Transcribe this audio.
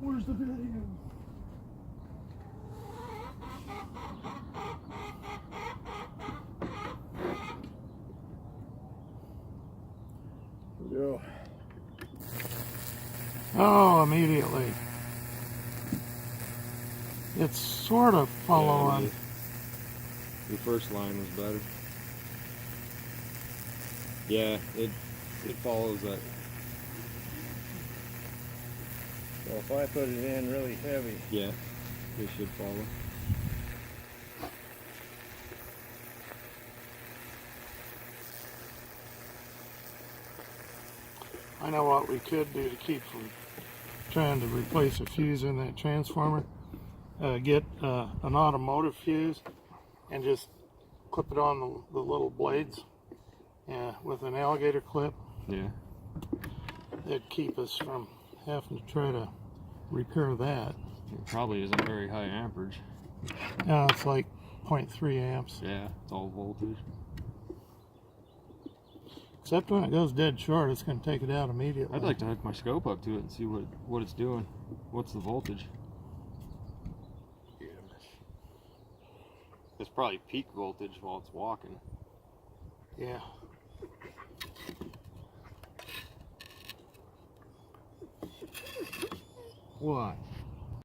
Where's the video? Here we go. Oh, immediately. It's sort of following. Yeah, your first line was better. Yeah, it follows that. Well, if I put it in really heavy. Yeah, it should follow. I know what we could do to keep from trying to replace a fuse in that transformer. Get an automotive fuse and just clip it on the little blades with an alligator clip. Yeah. It'd keep us from having to try to repair that. It probably isn't very high amperage. It's like 0.3 amps. Yeah, it's all voltage. Except when it goes dead short, it's going to take it out immediately. I'd like to hook my scope up to it and see what it's doing. What's the voltage? It's probably peak voltage while it's walking. Yeah. What?